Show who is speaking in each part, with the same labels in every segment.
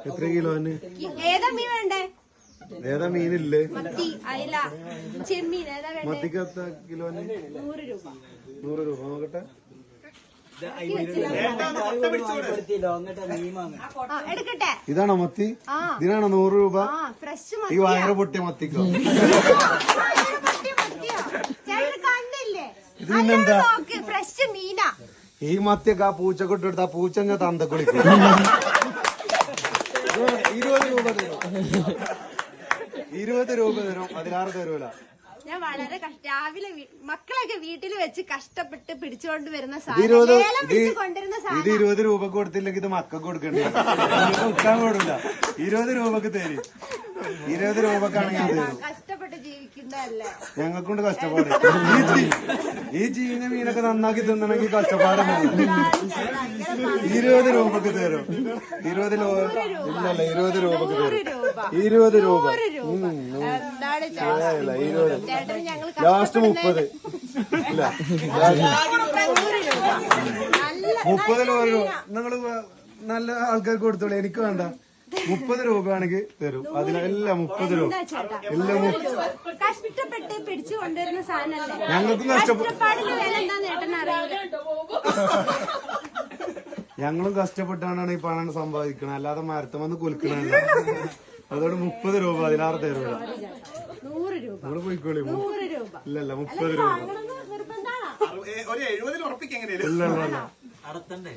Speaker 1: എത്ര കിലോന്?
Speaker 2: ഏതാ മീൻ വേണ്ടേ?
Speaker 1: ഏതാ മീനില്ലേ?
Speaker 2: മത്തി, അയല, ചെമ്മീൻ ഏതാ വേണ്ടേ?
Speaker 1: മത്തിക്ക് എത്ര കിലോന്?
Speaker 2: 100 രൂപ.
Speaker 1: 100 രൂപ നോക്കട്ടെ.
Speaker 2: എടുക്കട്ടെ.
Speaker 1: ഇതാണോ മത്തി? ഇതിനാണോ 100 രൂപ?
Speaker 2: ഫ്രഷ്
Speaker 1: ഈ വയറ് പൊട്ടിയ മത്തിക്കോ?
Speaker 2: കണ്ടില്ലേ?
Speaker 1: ഇത് പിന്നെന്താ?
Speaker 2: ഫ്രഷ് മീനാ.
Speaker 1: ഈ മത്തിയൊക്കെ ആ പൂച്ചക്കൊട്ട് എടുത്ത് ആ പൂച്ചങ്ങ തന്തക്കുളിക്കും. 20 രൂപ തരും. 20 രൂപ തരും. 16 തരൂല.
Speaker 2: ഞാൻ വളരെ രാവിലെ മക്കളൊക്കെ വീട്ടിൽ വെച്ച് കഷ്ടപ്പെട്ട് പിടിച്ചുകൊണ്ട് വരുന്ന
Speaker 1: ഇത്
Speaker 2: സാധനം
Speaker 1: 20 രൂപ കൊടുത്തില്ലെങ്കിൽ ഇത് മക്കൾക്ക് കൊടുക്കണ്ടേ? കൊടുക്കാൻ പാടില്ല. 20 രൂപക്ക് തരും. 20 രൂപക്കാണെങ്കിൽ ഞാൻ തരും.
Speaker 2: കഷ്ടപ്പെട്ട് ജീവിക്കുന്നതല്ലേ?
Speaker 1: ഞങ്ങൾക്കൊണ്ട് കഷ്ടപ്പാട്. ഈ ചീന മീനൊക്കെ നന്നാക്കി തിന്നണമെങ്കിൽ കഷ്ടപ്പാടാണ്. 20 രൂപക്ക് തരും. 20 രൂപ ഇല്ലല്ല, 20 രൂപക്ക് തരും. 20 രൂപ. 20 ലാസ്റ്റ് 30. ഇല്ല 30 രൂപ. നിങ്ങള് നല്ല ആൾക്കാർക്ക് കൊടുത്തോളൂ, എനിക്ക് വേണ്ട. 30 രൂപ ആണെങ്കിൽ തരും. അതിനെല്ലാം 30 രൂപ. എല്ലാം
Speaker 2: കഷ്ടപ്പെട്ട് പിടിച്ചു കൊണ്ടുവരുന്ന സാധനമല്ലേ?
Speaker 1: ഞങ്ങൾക്കും കഷ്ടപ്പാടിന്റെ
Speaker 2: വില എന്താന്ന് ഏട്ടനറിയില്ല.
Speaker 1: ഞങ്ങളും കഷ്ടപ്പെട്ടാണ് ഈ പണം സമ്പാദിക്കണം, അല്ലാതെ മരത്തം വന്ന് കുലുക്കണല്ല. അതോട് 30 രൂപ 16 തരൂല.
Speaker 2: 100 രൂപ.
Speaker 1: നമ്മള് പോയിക്കോളി.
Speaker 2: 100 രൂപ.
Speaker 1: ഇല്ലല്ല 30 രൂപ.
Speaker 3: ഒരു 70 ഉറപ്പിക്കെങ്ങനെ?
Speaker 1: ഇല്ലല്ല 30.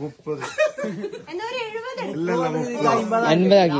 Speaker 2: എന്നാ ഒരു 70.
Speaker 1: ഇല്ലല്ല 30.
Speaker 4: 50 ആക്കി.